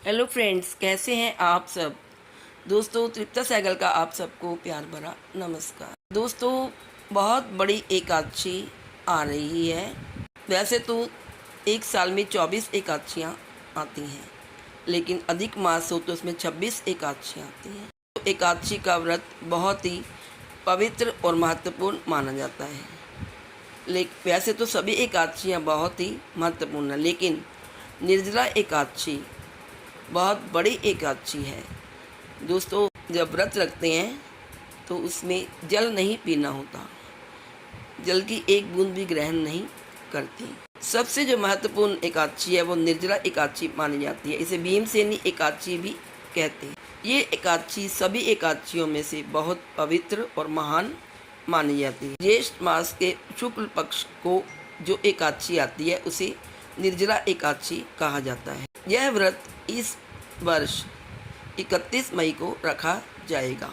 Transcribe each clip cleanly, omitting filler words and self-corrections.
Hello friends, कैसे हैं आप सब। दोस्तों, तृप्ता सहगल का आप सबको प्यार भरा नमस्कार। दोस्तों, बहुत बड़ी एकादशी आ रही है। वैसे तो एक साल में 24 एकादशियाँ आती हैं, लेकिन अधिक मास हो तो उसमें 26 एकादशियाँ आती हैं। तो एकादशी का व्रत बहुत ही पवित्र और महत्वपूर्ण माना जाता है। वैसे तो सभी एकादशियाँ बहुत ही महत्वपूर्ण हैं, लेकिन निर्जला एकादशी बहुत बड़ी एकादशी है। दोस्तों, जब व्रत रखते हैं तो उसमें जल नहीं पीना होता, जल की एक बूंद भी ग्रहण नहीं करती। सबसे जो महत्वपूर्ण एकादशी है वो निर्जला एकादशी मानी जाती है। इसे भीमसेनी एकादशी भी कहते हैं। ये एकादशी सभी एकादशियों में से बहुत पवित्र और महान मानी जाती है। ज्येष्ठ मास के शुक्ल पक्ष को जो एकादशी आती है उसे निर्जला एकादशी कहा जाता है। यह व्रत इस वर्ष 31 मई को रखा जाएगा।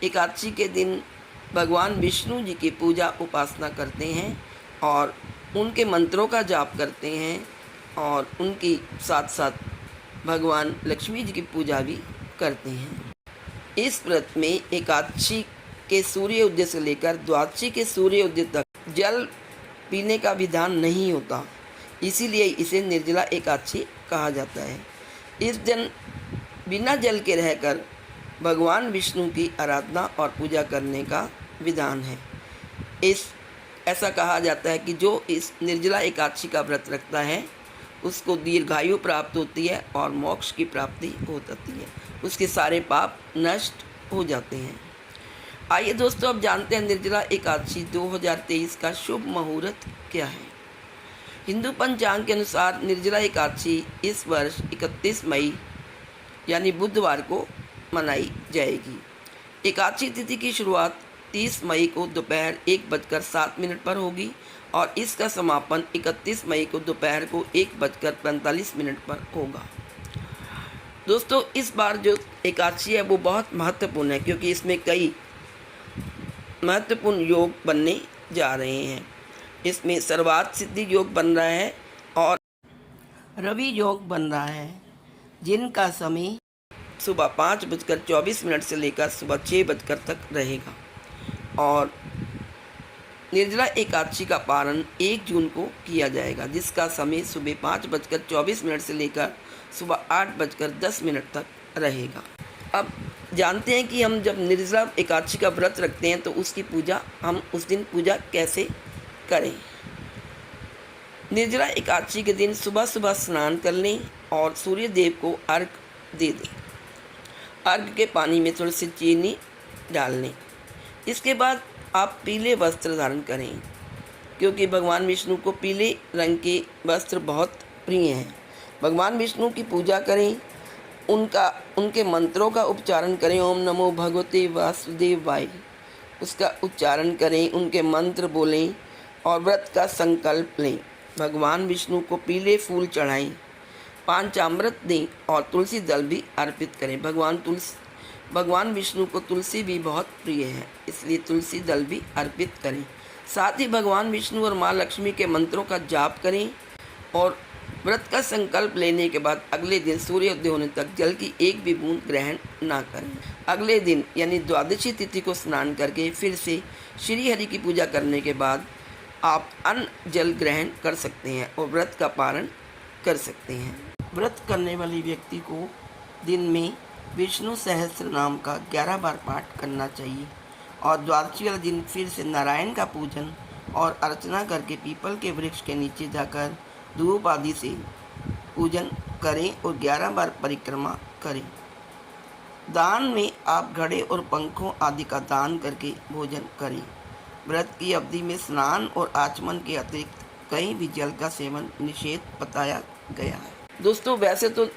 एकादशी के दिन भगवान विष्णु जी की पूजा उपासना करते हैं और उनके मंत्रों का जाप करते हैं और उनकी साथ साथ भगवान लक्ष्मी जी की पूजा भी करते हैं। इस व्रत में एकादशी के सूर्य उदय से लेकर द्वादशी के सूर्य उदय तक जल पीने का विधान नहीं होता, इसीलिए इसे निर्जला एकादशी कहा जाता है। इस दिन बिना जल के रहकर भगवान विष्णु की आराधना और पूजा करने का विधान है। ऐसा कहा जाता है कि जो इस निर्जला एकादशी का व्रत रखता है उसको दीर्घायु प्राप्त होती है और मोक्ष की प्राप्ति हो जाती है, उसके सारे पाप नष्ट हो जाते हैं। आइए दोस्तों, अब जानते हैं निर्जला एकादशी 2023 का शुभ मुहूर्त क्या है। हिंदू पंचांग के अनुसार निर्जला एकादशी इस वर्ष 31 मई यानी बुधवार को मनाई जाएगी। एकादशी तिथि की शुरुआत 30 मई को दोपहर 1:07 पर होगी और इसका समापन 31 मई को दोपहर को 1:45 पर होगा। दोस्तों, इस बार जो एकादशी है वो बहुत महत्वपूर्ण है, क्योंकि इसमें कई महत्वपूर्ण योग बनने जा रहे हैं। इसमें सर्वार्थ सिद्धि योग बन रहा है और रवि योग बन रहा है, जिनका समय सुबह 5:24 से लेकर सुबह 6 तक रहेगा। और निर्जला एकादशी का पारण 1 जून को किया जाएगा, जिसका समय सुबह 5:24 से लेकर सुबह 8:10 तक रहेगा। अब जानते हैं कि हम जब निर्जला एकादशी का व्रत रखते हैं तो उसकी पूजा हम उस दिन पूजा कैसे करें। निर्जला एकादशी के दिन सुबह सुबह स्नान कर लें और सूर्य देव को अर्घ दे दें। अर्घ के पानी में थोड़ी सी चीनी डाल लें। इसके बाद आप पीले वस्त्र धारण करें, क्योंकि भगवान विष्णु को पीले रंग के वस्त्र बहुत प्रिय हैं। भगवान विष्णु की पूजा करें, उनके मंत्रों का उच्चारण करें। ओम नमो भगवते वासुदेवाय, उसका उच्चारण करें, उनके मंत्र बोलें और व्रत का संकल्प लें। भगवान विष्णु को पीले फूल चढ़ाएं, पंचामृत दें और तुलसी दल भी अर्पित करें। भगवान विष्णु को तुलसी भी बहुत प्रिय है, इसलिए तुलसी दल भी अर्पित करें। साथ ही भगवान विष्णु और माँ लक्ष्मी के मंत्रों का जाप करें और व्रत का संकल्प लेने के बाद अगले दिन सूर्योदय होने तक जल की एक भी बूंद ग्रहण ना करें। अगले दिन यानी द्वादशी तिथि को स्नान करके फिर से श्री हरि की पूजा करने के बाद आप अन्न जल ग्रहण कर सकते हैं और व्रत का पारण कर सकते हैं। व्रत करने वाले व्यक्ति को दिन में विष्णु सहस्त्र नाम का 11 बार पाठ करना चाहिए और द्वादशी वाले दिन फिर से नारायण का पूजन और अर्चना करके पीपल के वृक्ष के नीचे जाकर धूप आदि से पूजन करें और 11 बार परिक्रमा करें। दान में आप घड़े और पंखों आदि का दान करके भोजन करें। व्रत की अवधि में स्नान और आचमन के अतिरिक्त कहीं भी जल का सेवन निषेध बताया गया है। दोस्तों, वैसे तो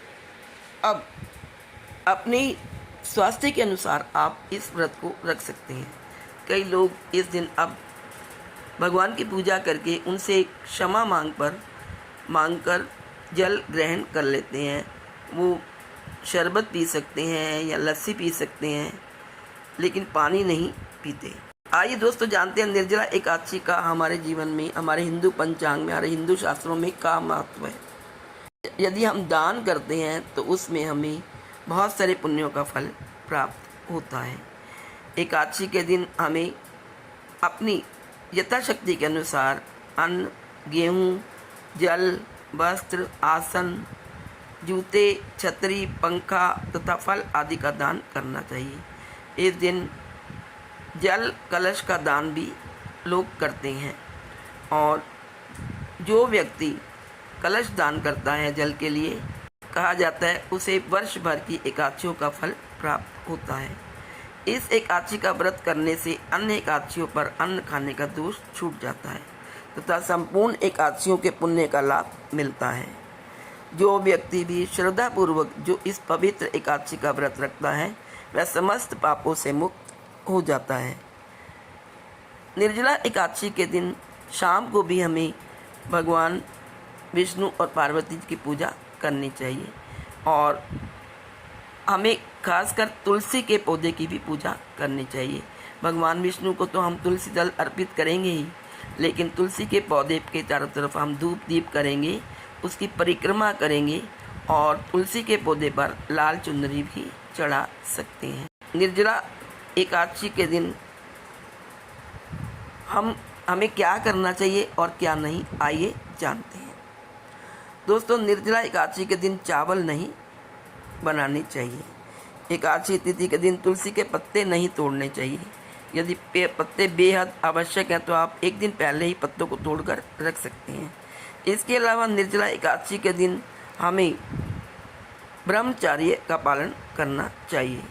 अब अपने स्वास्थ्य के अनुसार आप इस व्रत को रख सकते हैं। कई लोग इस दिन अब भगवान की पूजा करके उनसे क्षमा मांगकर जल ग्रहण कर लेते हैं। वो शरबत पी सकते हैं या लस्सी पी सकते हैं, लेकिन पानी नहीं पीते। आइए दोस्तों, जानते हैं निर्जला एकादशी का हमारे जीवन में, हमारे हिंदू पंचांग में, हमारे हिंदू शास्त्रों में क्या महत्व है। यदि हम दान करते हैं तो उसमें हमें बहुत सारे पुण्यों का फल प्राप्त होता है। एकादशी के दिन हमें अपनी यथाशक्ति के अनुसार अन्न, गेहूँ, जल, वस्त्र, आसन, जूते, छतरी, पंखा तथा फल आदि का दान करना चाहिए। इस दिन जल कलश का दान भी लोग करते हैं और जो व्यक्ति कलश दान करता है जल के लिए, कहा जाता है उसे वर्ष भर की एकादशियों का फल प्राप्त होता है। इस एकादशी का व्रत करने से अन्य एकादशियों पर अन्न खाने का दोष छूट जाता है तथा संपूर्ण एकादशियों के पुण्य का लाभ मिलता है। जो व्यक्ति भी श्रद्धापूर्वक जो इस पवित्र एकादशी का व्रत रखता है वह समस्त पापों से मुक्त हो जाता है। निर्जला एकादशी के दिन शाम को भी हमें भगवान विष्णु और पार्वती जी की पूजा करनी चाहिए और हमें खासकर तुलसी के पौधे की भी पूजा करनी चाहिए। भगवान विष्णु को तो हम तुलसी दल अर्पित करेंगे ही, लेकिन तुलसी के पौधे के चारों तरफ हम धूप दीप करेंगे, उसकी परिक्रमा करेंगे और तुलसी के पौधे पर लाल चुनरी भी चढ़ा सकते हैं। निर्जला एकादशी के दिन हमें क्या करना चाहिए और क्या नहीं, आइए जानते हैं। दोस्तों, निर्जला एकादशी के दिन चावल नहीं बनाने चाहिए। एकादशी तिथि के दिन तुलसी के पत्ते नहीं तोड़ने चाहिए। यदि पत्ते बेहद आवश्यक हैं तो आप एक दिन पहले ही पत्तों को तोड़कर रख सकते हैं। इसके अलावा निर्जला एकादशी के दिन हमें ब्रह्मचर्य का पालन करना चाहिए।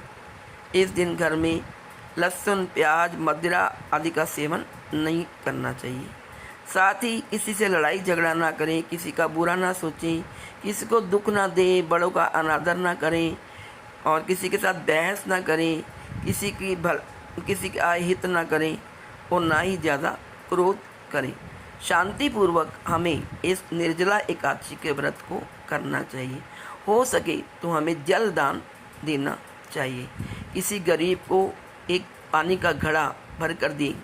इस दिन घर में लहसुन, प्याज, मदिरा आदि का सेवन नहीं करना चाहिए। साथ ही किसी से लड़ाई झगड़ा ना करें, किसी का बुरा ना सोचें, किसी को दुख ना दें, बड़ों का अनादर ना करें और किसी के साथ बहस ना करें, किसी का हित ना करें और ना ही ज़्यादा क्रोध करें। शांतिपूर्वक हमें इस निर्जला एकादशी के व्रत को करना चाहिए। हो सके तो हमें जल दान देना चाहिए। किसी गरीब को एक पानी का घड़ा भर कर दें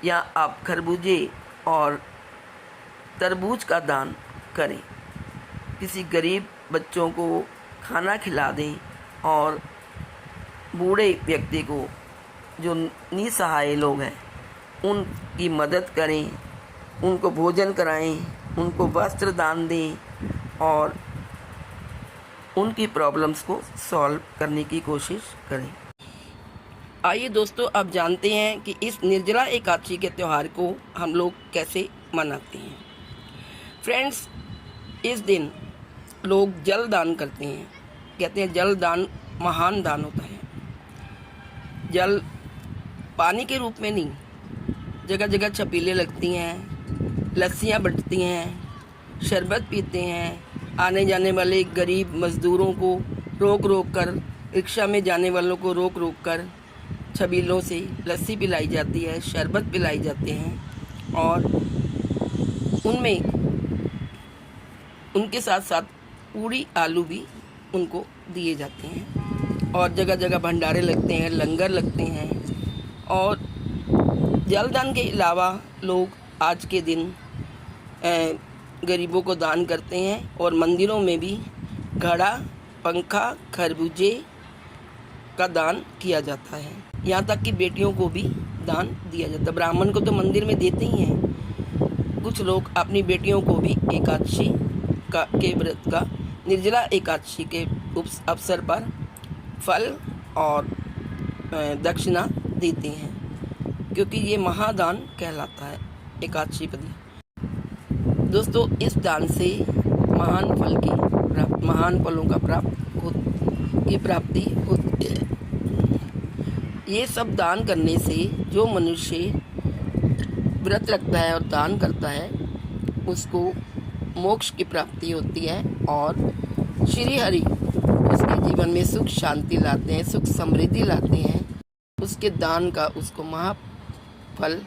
या आप खरबूजे और तरबूज का दान करें। किसी गरीब बच्चों को खाना खिला दें और बूढ़े व्यक्ति को, जो निसहाय लोग हैं, उनकी मदद करें, उनको भोजन कराएं, उनको वस्त्र दान दें और उनकी प्रॉब्लम्स को सॉल्व करने की कोशिश करें। आइए दोस्तों, अब जानते हैं कि इस निर्जला एकादशी के त्यौहार को हम लोग कैसे मनाते हैं। फ्रेंड्स, इस दिन लोग जल दान करते हैं। कहते हैं जल दान महान दान होता है। जल पानी के रूप में नहीं, जगह जगह छबीलें लगती हैं, लस्सियाँ बंटती हैं, शरबत पीते हैं। आने जाने वाले गरीब मज़दूरों को रोक रोक कर, रिक्शा में जाने वालों को रोक रोक कर छबीलों से लस्सी पिलाई जाती है, शरबत पिलाई जाते हैं और उनमें उनके साथ साथ पूड़ी आलू भी उनको दिए जाते हैं और जगह जगह भंडारे लगते हैं, लंगर लगते हैं। और जलदान के अलावा लोग आज के दिन गरीबों को दान करते हैं और मंदिरों में भी घड़ा, पंखा, खरबूजे का दान किया जाता है। यहाँ तक कि बेटियों को भी दान दिया जाता है। ब्राह्मण को तो मंदिर में देते ही हैं। कुछ लोग अपनी बेटियों को भी एकादशी के व्रत का, निर्जला एकादशी के अवसर पर फल और दक्षिणा देते हैं, क्योंकि ये महादान कहलाता है एकादशी पर। दोस्तों, इस दान से महान फलों का प्राप्ति होती है। ये सब दान करने से जो मनुष्य व्रत रखता है और दान करता है उसको मोक्ष की प्राप्ति होती है और श्री हरि उसके जीवन में सुख शांति लाते हैं, सुख समृद्धि लाते हैं। उसके दान का उसको महाफल,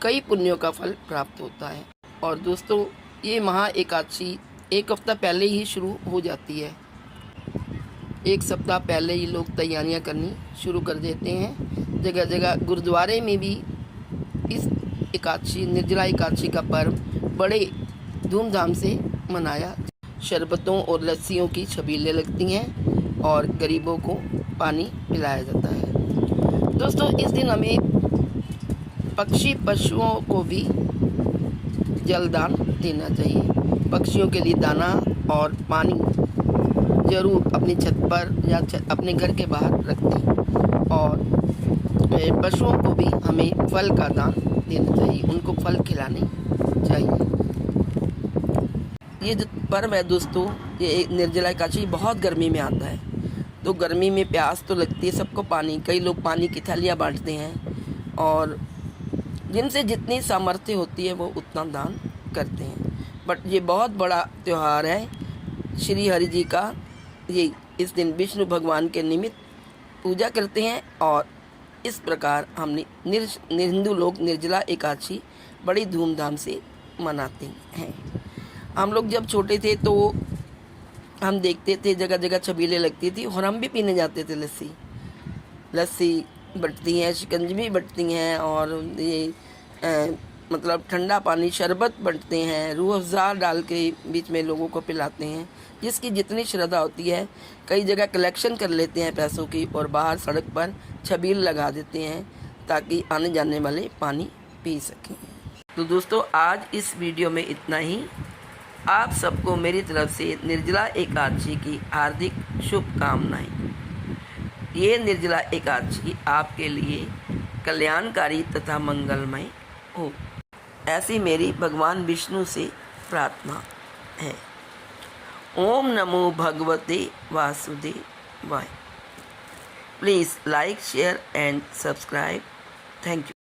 कई पुण्यों का फल प्राप्त होता है। और दोस्तों, ये महा एकादशी एक हफ्ता पहले ही शुरू हो जाती है। एक सप्ताह पहले ही लोग तैयारियां करनी शुरू कर देते हैं। जगह जगह गुरुद्वारे में भी इस एकादशी, निर्जला एकादशी का पर्व बड़े धूमधाम से मनाया। शरबतों और लस्सियों की छबीलें लगती हैं और गरीबों को पानी पिलाया जाता है। दोस्तों, इस दिन हमें पक्षी पशुओं को भी जलदान देना चाहिए। पक्षियों के लिए दाना और पानी ज़रूर अपनी छत पर या अपने घर के बाहर रखें। और पशुओं को भी हमें फल का दान देना चाहिए, उनको फल खिलाने चाहिए। ये जो पर्व है दोस्तों, ये निर्जला एकादशी बहुत गर्मी में आता है, तो गर्मी में प्यास तो लगती है सबको पानी। कई लोग पानी की थैलियाँ बांटते हैं और जिनसे जितनी सामर्थ्य होती है वो उतना दान करते हैं। बट ये बहुत बड़ा त्यौहार है श्री हरि जी का। ये इस दिन विष्णु भगवान के निमित्त पूजा करते हैं और इस प्रकार हमने हिंदू लोग निर्जला एकादशी बड़ी धूमधाम से मनाते हैं। हम लोग जब छोटे थे तो हम देखते थे जगह जगह छबीलें लगती थी और हम भी पीने जाते थे। लस्सी बटती हैं, शिकंजवी बटती हैं और ये मतलब ठंडा पानी शरबत बटते हैं, रूह अफ़ज़ा डाल के बीच में लोगों को पिलाते हैं। जिसकी जितनी श्रद्धा होती है, कई जगह कलेक्शन कर लेते हैं पैसों की और बाहर सड़क पर छबील लगा देते हैं ताकि आने जाने वाले पानी पी सकें। तो दोस्तों, आज इस वीडियो में इतना ही। आप सबको मेरी तरफ से निर्जला एकादशी की हार्दिक शुभकामनाएं। ये निर्जला एकादशी आपके लिए कल्याणकारी तथा मंगलमय हो, ऐसी मेरी भगवान विष्णु से प्रार्थना है। ओम नमो भगवते वासुदेवाय। Please like, share and subscribe. Thank you.